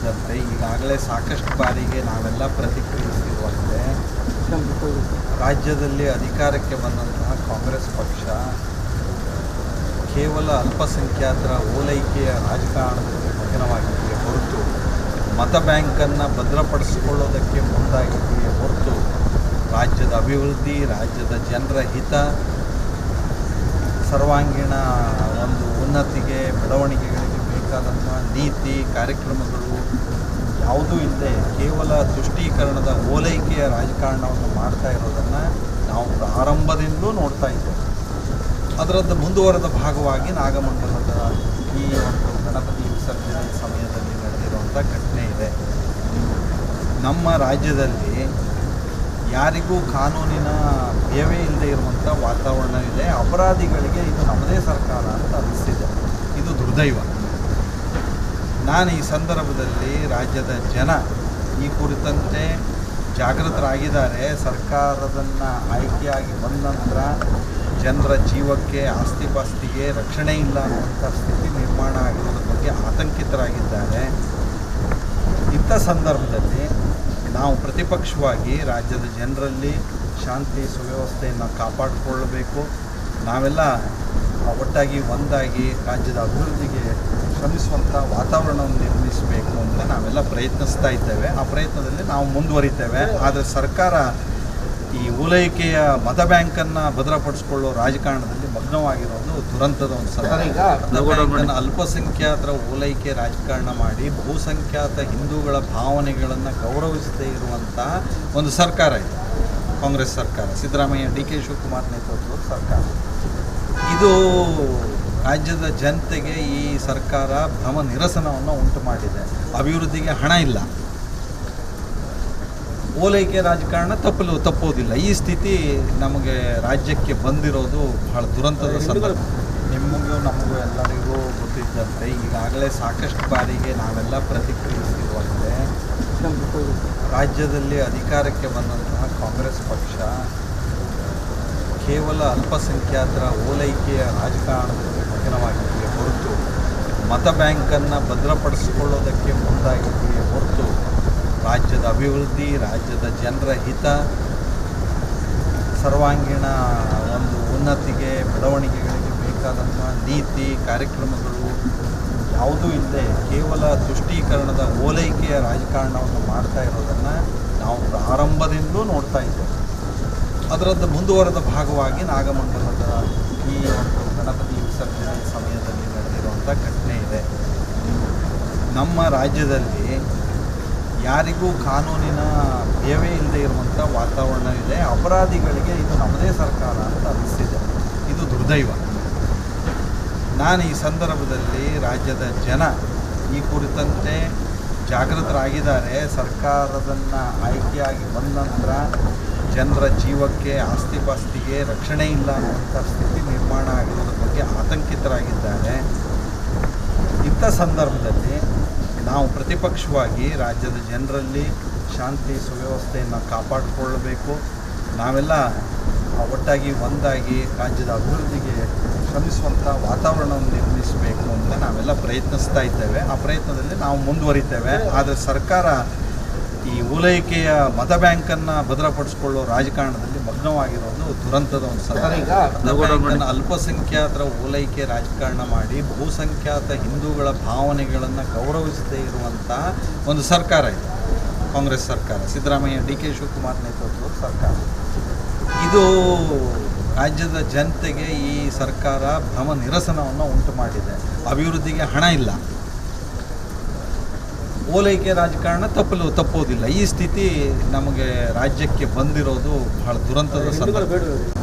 ಗೊತ್ತಿದ್ದಂತೆ ಈಗಾಗಲೇ ಸಾಕಷ್ಟು ಬಾರಿಗೆ ನಾವೆಲ್ಲ ಪ್ರತಿಕ್ರಿಯಿಸಿರುವಂತೆ ರಾಜ್ಯದಲ್ಲಿ ಅಧಿಕಾರಕ್ಕೆ ಬಂದಂತಹ ಕಾಂಗ್ರೆಸ್ ಪಕ್ಷ ಕೇವಲ ಅಲ್ಪಸಂಖ್ಯಾತರ ಓಲೈಕೆಯ ರಾಜಕಾರಣದಲ್ಲಿ ಮಗ್ನವಾಗಿದೆಯೇ ಹೊರತು ಮತ ಬ್ಯಾಂಕನ್ನು ಭದ್ರಪಡಿಸಿಕೊಳ್ಳೋದಕ್ಕೆ ಮುಂದಾಗಿದೆಯೇ ಹೊರತು ರಾಜ್ಯದ ಅಭಿವೃದ್ಧಿ, ರಾಜ್ಯದ ಜನರ ಹಿತ, ಸರ್ವಾಂಗೀಣ ಒಂದು ಉನ್ನತಿಗೆ, ಬೆಳವಣಿಗೆಗಳಿಗೆ ಬೇಕಾದಂಥ ನೀತಿ ಕಾರ್ಯಕ್ರಮಗಳು ಯಾವುದೂ ಇಲ್ಲದೆ ಕೇವಲ ತುಷ್ಟೀಕರಣದ ಓಲೈಕೆಯ ರಾಜಕಾರಣವನ್ನು ಮಾಡ್ತಾ ಇರೋದನ್ನು ನಾವು ಪ್ರಾರಂಭದಿಂದಲೂ ನೋಡ್ತಾ ಇದ್ದೇವೆ. ಅದರದ್ದು ಮುಂದುವರೆದ ಭಾಗವಾಗಿ ನಾಗಮಂಗಲದ ಈ ಒಂದು ಗಣಪತಿ ವಿಸರ್ಜನೆ ಸಮಯದಲ್ಲಿ ನಡೆದಿರುವಂಥ ಘಟನೆ ಇದೆ. ನಮ್ಮ ರಾಜ್ಯದಲ್ಲಿ ಯಾರಿಗೂ ಕಾನೂನಿನ ಭಯವೇ ಇಲ್ಲದೆ ಇರುವಂಥ ವಾತಾವರಣವಿದೆ. ಅಪರಾಧಿಗಳಿಗೆ ಇದು ನಮ್ಮದೇ ಸರ್ಕಾರ ಅಂತ ಅನಿಸಿದೆ. ಇದು ದುರ್ದೈವ. ನಾನು ಈ ಸಂದರ್ಭದಲ್ಲಿ ರಾಜ್ಯದ ಜನ ಈ ಕುರಿತಂತೆ ಜಾಗೃತರಾಗಿದ್ದಾರೆ. ಸರ್ಕಾರದನ್ನು ಆಯ್ಕೆಯಾಗಿ ಬಂದ ನಂತರ ಜನರ ಜೀವಕ್ಕೆ, ಆಸ್ತಿಪಾಸ್ತಿಗೆ ರಕ್ಷಣೆ ಇಲ್ಲ ಅನ್ನುವಂಥ ಸ್ಥಿತಿ ನಿರ್ಮಾಣ ಆಗಿರೋದ್ರ ಬಗ್ಗೆ ಆತಂಕಿತರಾಗಿದ್ದಾರೆ. ಇಂಥ ಸಂದರ್ಭದಲ್ಲಿ ನಾವು ಪ್ರತಿಪಕ್ಷವಾಗಿ ರಾಜ್ಯದ ಜನರಲ್ಲಿ ಶಾಂತಿ ಸುವ್ಯವಸ್ಥೆಯನ್ನು ಕಾಪಾಡಿಕೊಳ್ಳಬೇಕು. ನಾವೆಲ್ಲ ಒಟ್ಟಾಗಿ ಒಂದಾಗಿ ರಾಜ್ಯದ ಅಭಿವೃದ್ಧಿಗೆ ಶ್ರಮಿಸುವಂಥ ವಾತಾವರಣವನ್ನು ನಿರ್ಮಿಸಬೇಕು ಅಂತ ನಾವೆಲ್ಲ ಪ್ರಯತ್ನಿಸ್ತಾ ಇದ್ದೇವೆ. ಆ ಪ್ರಯತ್ನದಲ್ಲಿ ನಾವು ಮುಂದುವರಿತೇವೆ. ಆದರೆ ಸರ್ಕಾರ ಈ ಓಲೈಕೆಯ ಮತ ಬ್ಯಾಂಕನ್ನು ಭದ್ರಪಡಿಸಿಕೊಳ್ಳೋ ರಾಜಕಾರಣದಲ್ಲಿ ಮಗ್ನವಾಗಿರೋದು ದುರಂತದ ಒಂದು ಸರ್ಕಾರ. ಅಲ್ಪಸಂಖ್ಯಾತರ ಓಲೈಕೆ ರಾಜಕಾರಣ ಮಾಡಿ ಬಹುಸಂಖ್ಯಾತ ಹಿಂದೂಗಳ ಭಾವನೆಗಳನ್ನು ಗೌರವಿಸದೇ ಇರುವಂಥ ಒಂದು ಸರ್ಕಾರ ಇದೆ ಕಾಂಗ್ರೆಸ್ ಸರ್ಕಾರ, ಸಿದ್ದರಾಮಯ್ಯ ಡಿ.ಕೆ. ಶಿವಕುಮಾರ್ ನೇತೃತ್ವದ ಸರ್ಕಾರ. ಇದು ರಾಜ್ಯದ ಜನತೆಗೆ ಈ ಸರ್ಕಾರ ಭ್ರಮ ನಿರಸನವನ್ನು ಉಂಟು ಮಾಡಿದೆ. ಅಭಿವೃದ್ಧಿಗೆ ಹಣ ಇಲ್ಲ, ಓಲೈಕೆ ರಾಜಕಾರಣ ತಪ್ಪೋದಿಲ್ಲ. ಈ ಸ್ಥಿತಿ ನಮಗೆ ರಾಜ್ಯಕ್ಕೆ ಬಂದಿರೋದು ಬಹಳ ದುರಂತದ ಸಂದರ್ಭ. ನಿಮಗೂ ನಮಗೂ ಎಲ್ಲರಿಗೂ ಗೊತ್ತಿದ್ದಂತೆ ಈಗಾಗಲೇ ಸಾಕಷ್ಟು ಬಾರಿಗೆ ನಾವೆಲ್ಲ ಪ್ರತಿಕ್ರಿಯಿಸಿರುವಂತೆ ರಾಜ್ಯದಲ್ಲಿ ಅಧಿಕಾರಕ್ಕೆ ಬಂದಂತಹ ಕಾಂಗ್ರೆಸ್ ಪಕ್ಷ ಕೇವಲ ಅಲ್ಪಸಂಖ್ಯಾತರ ಓಲೈಕೆಯ ರಾಜಕಾರಣದಲ್ಲಿ ಮಗ್ನವಾಗಿದೆಯೇ ಹೊರತು ಮತ ಬ್ಯಾಂಕನ್ನು ಭದ್ರಪಡಿಸಿಕೊಳ್ಳೋದಕ್ಕೆ ಮುಂದಾಗಿದೆಯೇ ಹೊರತು ರಾಜ್ಯದ ಅಭಿವೃದ್ಧಿ, ರಾಜ್ಯದ ಜನರ ಹಿತ, ಸರ್ವಾಂಗೀಣ ಒಂದು ಉನ್ನತಿಗೆ, ಬೆಳವಣಿಗೆಗಳಿಗೆ ಬೇಕಾದಂಥ ನೀತಿ ಕಾರ್ಯಕ್ರಮಗಳು ಯಾವುದೂ ಇಲ್ಲದೆ ಕೇವಲ ತುಷ್ಟೀಕರಣದ ಓಲೈಕೆಯ ರಾಜಕಾರಣವನ್ನು ಮಾಡ್ತಾ ಇರೋದನ್ನು ನಾವು ಪ್ರಾರಂಭದಿಂದಲೂ ನೋಡ್ತಾ ಇದ್ದೇವೆ. ಅದರದ್ದು ಮುಂದುವರೆದ ಭಾಗವಾಗಿ ನಾಗಮಂಗಲದ ಈ ಒಂದು ಗಣಪತಿ ವಿಸರ್ಜನೆ ಸಮಯದಲ್ಲಿ ನಡೆದಿರುವಂಥ ಘಟನೆ ಇದೆ. ನಮ್ಮ ರಾಜ್ಯದಲ್ಲಿ ಯಾರಿಗೂ ಕಾನೂನಿನ ಭಯವೇ ಇಲ್ಲದೆ ಇರುವಂಥ ವಾತಾವರಣವಿದೆ. ಅಪರಾಧಿಗಳಿಗೆ ಇದು ನಮ್ಮದೇ ಸರ್ಕಾರ ಅಂತ ಅನಿಸಿದೆ. ಇದು ದುರ್ದೈವ. ನಾನು ಈ ಸಂದರ್ಭದಲ್ಲಿ ರಾಜ್ಯದ ಜನ ಈ ಕುರಿತಂತೆ ಜಾಗೃತರಾಗಿದ್ದಾರೆ. ಸರ್ಕಾರದನ್ನು ಆಯ್ಕೆಯಾಗಿ ಬಂದ ನಂತರ ಜನರ ಜೀವಕ್ಕೆ, ಆಸ್ತಿಪಾಸ್ತಿಗೆ ರಕ್ಷಣೆ ಇಲ್ಲ ಅನ್ನುವಂಥ ಸ್ಥಿತಿ ನಿರ್ಮಾಣ ಆಗಿರೋದ್ರ ಬಗ್ಗೆ ಆತಂಕಿತರಾಗಿದ್ದಾರೆ. ಇಂಥ ಸಂದರ್ಭದಲ್ಲಿ ನಾವು ಪ್ರತಿಪಕ್ಷವಾಗಿ ರಾಜ್ಯದ ಜನರಲ್ಲಿ ಶಾಂತಿ ಸುವ್ಯವಸ್ಥೆಯನ್ನು ಕಾಪಾಡಿಕೊಳ್ಳಬೇಕು. ನಾವೆಲ್ಲ ಒಟ್ಟಾಗಿ ಒಂದಾಗಿ ರಾಜ್ಯದ ಅಭಿವೃದ್ಧಿಗೆ ಶ್ರಮಿಸುವಂಥ ವಾತಾವರಣವನ್ನು ನಿರ್ಮಿಸಬೇಕು ಅಂತ ನಾವೆಲ್ಲ ಪ್ರಯತ್ನಿಸ್ತಾ ಇದ್ದೇವೆ. ಆ ಪ್ರಯತ್ನದಲ್ಲಿ ನಾವು ಮುಂದುವರಿತೇವೆ. ಆದರೆ ಸರ್ಕಾರ ಈ ಓಲೈಕೆಯ ಮತ ಬ್ಯಾಂಕನ್ನು ಭದ್ರಪಡಿಸಿಕೊಳ್ಳೋ ರಾಜಕಾರಣದಲ್ಲಿ ಮಗ್ನವಾಗಿರೋದು ದುರಂತದ ಒಂದು ಸರ್ಕಾರ. ಅಲ್ಪಸಂಖ್ಯಾತರ ಓಲೈಕೆ ರಾಜಕಾರಣ ಮಾಡಿ ಬಹುಸಂಖ್ಯಾತ ಹಿಂದೂಗಳ ಭಾವನೆಗಳನ್ನು ಗೌರವಿಸದೇ ಇರುವಂಥ ಒಂದು ಸರ್ಕಾರ ಇದೆ ಕಾಂಗ್ರೆಸ್ ಸರ್ಕಾರ, ಸಿದ್ದರಾಮಯ್ಯ ಡಿ.ಕೆ. ಶಿವಕುಮಾರ್ ನೇತೃತ್ವದ ಸರ್ಕಾರ. ಇದು ರಾಜ್ಯದ ಜನತೆಗೆ ಈ ಸರ್ಕಾರ ಭ್ರಮ ನಿರಸನವನ್ನು ಉಂಟು ಮಾಡಿದೆ. ಅಭಿವೃದ್ಧಿಗೆ ಹಣ ಇಲ್ಲ, ಓಲೈಕೆ ರಾಜಕಾರಣ ತಪ್ಪೋದಿಲ್ಲ. ಈ ಸ್ಥಿತಿ ನಮಗೆ ರಾಜ್ಯಕ್ಕೆ ಬಂದಿರೋದು ಬಹಳ ದುರಂತದ ಸಂದರ್ಭ.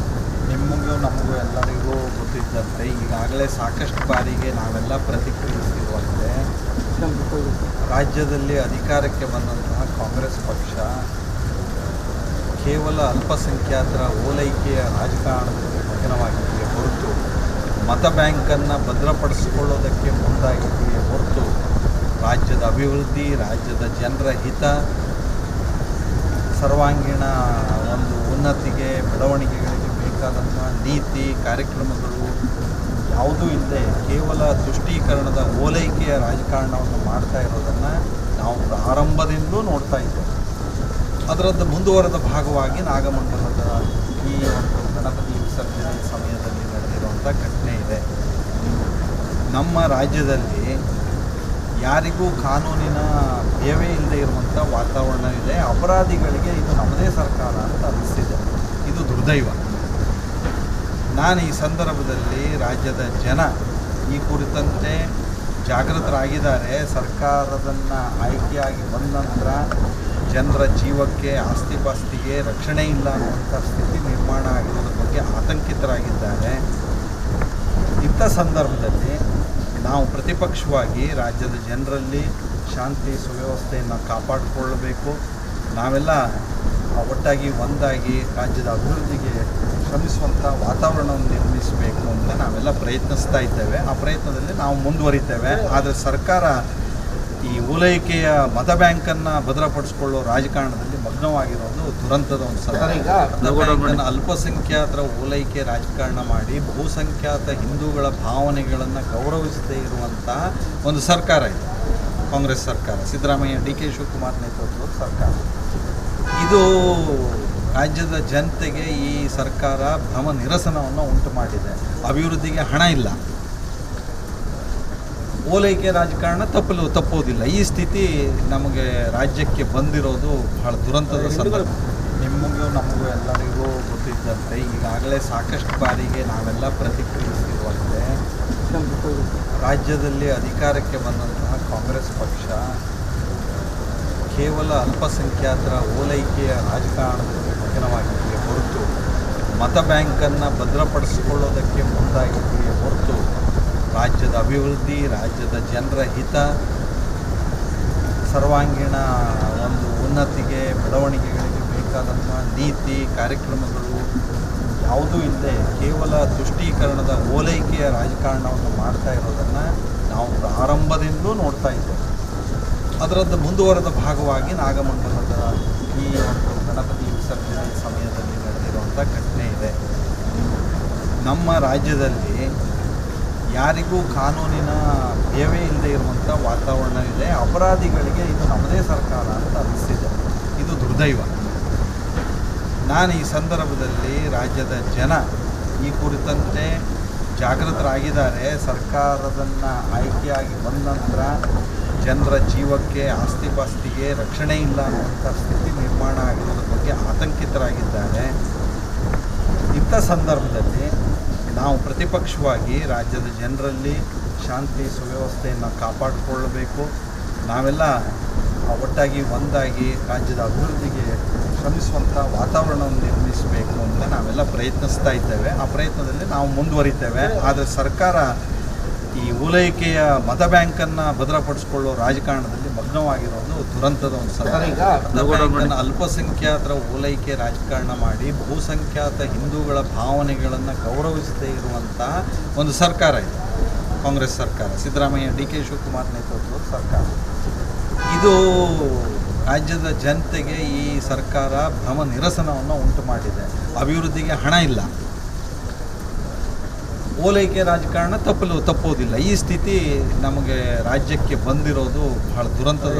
ನಿಮಗೂ ನಮಗೂ ಎಲ್ಲರಿಗೂ ಗೊತ್ತಿದ್ದಂತೆ ಈಗಾಗಲೇ ಸಾಕಷ್ಟು ಬಾರಿಗೆ ನಾವೆಲ್ಲ ಪ್ರತಿಕ್ರಿಯಿಸಿರುವಂತೆ ರಾಜ್ಯದಲ್ಲಿ ಅಧಿಕಾರಕ್ಕೆ ಬಂದಂತಹ ಕಾಂಗ್ರೆಸ್ ಪಕ್ಷ ಕೇವಲ ಅಲ್ಪಸಂಖ್ಯಾತರ ಓಲೈಕೆಯ ರಾಜಕಾರಣದಲ್ಲಿ ಮಗ್ನವಾಗಿದೆಯೇ ಹೊರತು ಮತ ಬ್ಯಾಂಕನ್ನು ಭದ್ರಪಡಿಸಿಕೊಳ್ಳೋದಕ್ಕೆ ಮುಂದಾಗಿದೆಯೇ ಹೊರತು ರಾಜ್ಯದ ಅಭಿವೃದ್ಧಿ, ರಾಜ್ಯದ ಜನರ ಹಿತ, ಸರ್ವಾಂಗೀಣ ಒಂದು ಉನ್ನತಿಗೆ, ಬೆಳವಣಿಗೆಗಳಿಗೆ ಬೇಕಾದಂಥ ನೀತಿ ಕಾರ್ಯಕ್ರಮಗಳು ಯಾವುದೂ ಇಲ್ಲದೆ ಕೇವಲ ತುಷ್ಟೀಕರಣದ ಓಲೈಕೆಯ ರಾಜಕಾರಣವನ್ನು ಮಾಡ್ತಾ ಇರೋದನ್ನು ನಾವು ಪ್ರಾರಂಭದಿಂದಲೂ ನೋಡ್ತಾ ಇದ್ದೇವೆ. ಅದರದ್ದು ಮುಂದುವರೆದ ಭಾಗವಾಗಿ ನಾಗಮಂಗಲದ ಈ ಒಂದು ಗಣಪತಿ ವಿಸರ್ಜನೆ ಸಮಯದಲ್ಲಿ ನಡೆದಿರುವಂಥ ಘಟನೆ ಇದೆ. ನಮ್ಮ ರಾಜ್ಯದಲ್ಲಿ ಯಾರಿಗೂ ಕಾನೂನಿನ ಭಯವೇ ಇಲ್ಲದೆ ಇರುವಂಥ ವಾತಾವರಣವಿದೆ. ಅಪರಾಧಿಗಳಿಗೆ ಇದು ನಮ್ಮದೇ ಸರ್ಕಾರ ಅಂತ ಅನಿಸಿದೆ. ಇದು ದುರ್ದೈವ. ನಾನು ಈ ಸಂದರ್ಭದಲ್ಲಿ ರಾಜ್ಯದ ಜನ ಈ ಕುರಿತಂತೆ ಜಾಗೃತರಾಗಿದ್ದಾರೆ. ಸರ್ಕಾರದನ್ನು ಆಯ್ಕೆಯಾಗಿ ಬಂದ ನಂತರ ಜನರ ಜೀವಕ್ಕೆ ಆಸ್ತಿಪಾಸ್ತಿಗೆ ರಕ್ಷಣೆ ಇಲ್ಲ ಅನ್ನುವಂಥ ಸ್ಥಿತಿ ನಿರ್ಮಾಣ ಆಗಿರೋದ್ರ ಬಗ್ಗೆ ಆತಂಕಿತರಾಗಿದ್ದಾರೆ. ಇಂಥ ಸಂದರ್ಭದಲ್ಲಿ ನಾವು ಪ್ರತಿಪಕ್ಷವಾಗಿ ರಾಜ್ಯದ ಜನರಲ್ಲಿ ಶಾಂತಿ ಸುವ್ಯವಸ್ಥೆಯನ್ನು ಕಾಪಾಡಿಕೊಳ್ಳಬೇಕು. ನಾವೆಲ್ಲ ಒಟ್ಟಾಗಿ ಒಂದಾಗಿ ರಾಜ್ಯದ ಅಭಿವೃದ್ಧಿಗೆ ಶ್ರಮಿಸುವಂಥ ವಾತಾವರಣವನ್ನು ನಿರ್ಮಿಸಬೇಕು ಅಂತ ನಾವೆಲ್ಲ ಪ್ರಯತ್ನಿಸ್ತಾ ಇದ್ದೇವೆ. ಆ ಪ್ರಯತ್ನದಲ್ಲಿ ನಾವು ಮುಂದುವರಿತೇವೆ. ಆದರೆ ಸರ್ಕಾರ ಈ ಓಲೈಕೆಯ ಮತ ಬ್ಯಾಂಕನ್ನು ಭದ್ರಪಡಿಸಿಕೊಳ್ಳೋ ರಾಜಕಾರಣದಲ್ಲಿ ಮಗ್ನವಾಗಿರೋದು ದುರಂತದ ಒಂದು ಸರ್ಕಾರ. ಅಲ್ಪಸಂಖ್ಯಾತರ ಓಲೈಕೆ ರಾಜಕಾರಣ ಮಾಡಿ ಬಹುಸಂಖ್ಯಾತ ಹಿಂದೂಗಳ ಭಾವನೆಗಳನ್ನು ಗೌರವಿಸದೇ ಇರುವಂತಹ ಒಂದು ಸರ್ಕಾರ ಇದೆ ಕಾಂಗ್ರೆಸ್ ಸರ್ಕಾರ, ಸಿದ್ದರಾಮಯ್ಯ ಡಿ ಕೆ ಶಿವಕುಮಾರ್ ನೇತೃತ್ವದ ಸರ್ಕಾರ. ಇದು ರಾಜ್ಯದ ಜನತೆಗೆ ಈ ಸರ್ಕಾರ ಭ್ರಮ ನಿರಸನವನ್ನು ಉಂಟು ಮಾಡಿದೆ. ಅಭಿವೃದ್ಧಿಗೆ ಹಣ ಇಲ್ಲ, ಓಲೈಕೆ ರಾಜಕಾರಣ ತಪ್ಪೋದಿಲ್ಲ. ಈ ಸ್ಥಿತಿ ನಮಗೆ ರಾಜ್ಯಕ್ಕೆ ಬಂದಿರೋದು ಬಹಳ ದುರಂತದ ಸಂದರ್ಭ. ನಿಮಗೂ ನಮಗೂ ಎಲ್ಲರಿಗೂ ಗೊತ್ತಿದ್ದಂತೆ ಈಗಾಗಲೇ ಸಾಕಷ್ಟು ಬಾರಿಗೆ ನಾವೆಲ್ಲ ಪ್ರತಿಕ್ರಿಯಿಸಿರುವಂತೆ ರಾಜ್ಯದಲ್ಲಿ ಅಧಿಕಾರಕ್ಕೆ ಬಂದಂತಹ ಕಾಂಗ್ರೆಸ್ ಪಕ್ಷ ಕೇವಲ ಅಲ್ಪಸಂಖ್ಯಾತರ ಓಲೈಕೆಯ ರಾಜಕಾರಣದಲ್ಲಿ ಮಗ್ನವಾಗಿದೆಯೇ ಹೊರತು ಮತ ಬ್ಯಾಂಕನ್ನು ಭದ್ರಪಡಿಸಿಕೊಳ್ಳೋದಕ್ಕೆ ಮುಂದಾಗಿದೆಯೇ ಹೊರತು ರಾಜ್ಯದ ಅಭಿವೃದ್ಧಿ, ರಾಜ್ಯದ ಜನರ ಹಿತ, ಸರ್ವಾಂಗೀಣ ಒಂದು ಉನ್ನತಿಗೆ ಬೆಳವಣಿಗೆಗಳಿಗೆ ಬೇಕಾದಂಥ ನೀತಿ ಕಾರ್ಯಕ್ರಮಗಳು ಯಾವುದೂ ಇಲ್ಲದೆ ಕೇವಲ ತುಷ್ಟೀಕರಣದ ಓಲೈಕೆಯ ರಾಜಕಾರಣವನ್ನು ಮಾಡ್ತಾ ಇರೋದನ್ನು ನಾವು ಪ್ರಾರಂಭದಿಂದಲೂ ನೋಡ್ತಾ ಇದ್ದೇವೆ. ಅದರದ್ದು ಮುಂದುವರೆದ ಭಾಗವಾಗಿ ನಾಗಮಂಗಲದ ಈ ಒಂದು ಗಣಪತಿ ವಿಸರ್ಜನೆ ಸಮಯದಲ್ಲಿ ನಡೆದಿರುವಂಥ ಘಟನೆ ಇದೆ. ನಮ್ಮ ರಾಜ್ಯದಲ್ಲಿ ಯಾರಿಗೂ ಕಾನೂನಿನ ಭಯವೇ ಇಲ್ಲದೆ ಇರುವಂಥ ವಾತಾವರಣವಿದೆ. ಅಪರಾಧಿಗಳಿಗೆ ಇದು ನಮ್ಮದೇ ಸರ್ಕಾರ ಅಂತ ಅನಿಸಿದೆ. ಇದು ದುರ್ದೈವ. ನಾನು ಈ ಸಂದರ್ಭದಲ್ಲಿ ರಾಜ್ಯದ ಜನ ಈ ಕುರಿತಂತೆ ಜಾಗೃತರಾಗಿದ್ದಾರೆ. ಸರ್ಕಾರದನ್ನು ಆಯ್ಕೆಯಾಗಿ ಬಂದ ನಂತರ ಜನರ ಜೀವಕ್ಕೆ ಆಸ್ತಿಪಾಸ್ತಿಗೆ ರಕ್ಷಣೆ ಇಲ್ಲ ಅನ್ನುವಂಥ ಸ್ಥಿತಿ ನಿರ್ಮಾಣ ಆಗಿರೋದ್ರ ಬಗ್ಗೆ ಆತಂಕಿತರಾಗಿದ್ದಾರೆ. ಇಂಥ ಸಂದರ್ಭದಲ್ಲಿ ನಾವು ಪ್ರತಿಪಕ್ಷವಾಗಿ ರಾಜ್ಯದ ಜನರಲ್ಲಿ ಶಾಂತಿ ಸುವ್ಯವಸ್ಥೆಯನ್ನು ಕಾಪಾಡಿಕೊಳ್ಳಬೇಕು. ನಾವೆಲ್ಲ ಒಟ್ಟಾಗಿ ಒಂದಾಗಿ ರಾಜ್ಯದ ಅಭಿವೃದ್ಧಿಗೆ ಶ್ರಮಿಸುವಂಥ ವಾತಾವರಣವನ್ನು ನಿರ್ಮಿಸಬೇಕು ಅಂತ ನಾವೆಲ್ಲ ಪ್ರಯತ್ನಿಸ್ತಾ ಇದ್ದೇವೆ. ಆ ಪ್ರಯತ್ನದಲ್ಲಿ ನಾವು ಮುಂದುವರಿತೇವೆ. ಆದರೆ ಸರ್ಕಾರ ಈ ಓಲೈಕೆಯ ಮತ ಬ್ಯಾಂಕನ್ನು ಭದ್ರಪಡಿಸಿಕೊಳ್ಳೋ ರಾಜಕಾರಣದಲ್ಲಿ ಮಗ್ನವಾಗಿರೋದು ದುರಂತದ ಒಂದು ಸರ್ಕಾರ. ಅಲ್ಪಸಂಖ್ಯಾತರ ಓಲೈಕೆ ರಾಜಕಾರಣ ಮಾಡಿ ಬಹುಸಂಖ್ಯಾತ ಹಿಂದೂಗಳ ಭಾವನೆಗಳನ್ನು ಗೌರವಿಸದೇ ಇರುವಂತಹ ಒಂದು ಸರ್ಕಾರ ಇದೆ ಕಾಂಗ್ರೆಸ್ ಸರ್ಕಾರ, ಸಿದ್ದರಾಮಯ್ಯ ಡಿ ಕೆ ಶಿವಕುಮಾರ್ ನೇತೃತ್ವದ ಸರ್ಕಾರ. ಇದು ರಾಜ್ಯದ ಜನತೆಗೆ ಈ ಸರ್ಕಾರ ಭ್ರಮ ನಿರಸನವನ್ನು ಉಂಟು ಮಾಡಿದೆ. ಅಭಿವೃದ್ಧಿಗೆ ಹಣ ಇಲ್ಲ, ಓಲೈಕೆ ರಾಜಕಾರಣ ತಪ್ಪೋದಿಲ್ಲ. ಈ ಸ್ಥಿತಿ ನಮಗೆ ರಾಜ್ಯಕ್ಕೆ ಬಂದಿರೋದು ಬಹಳ ದುರಂತದ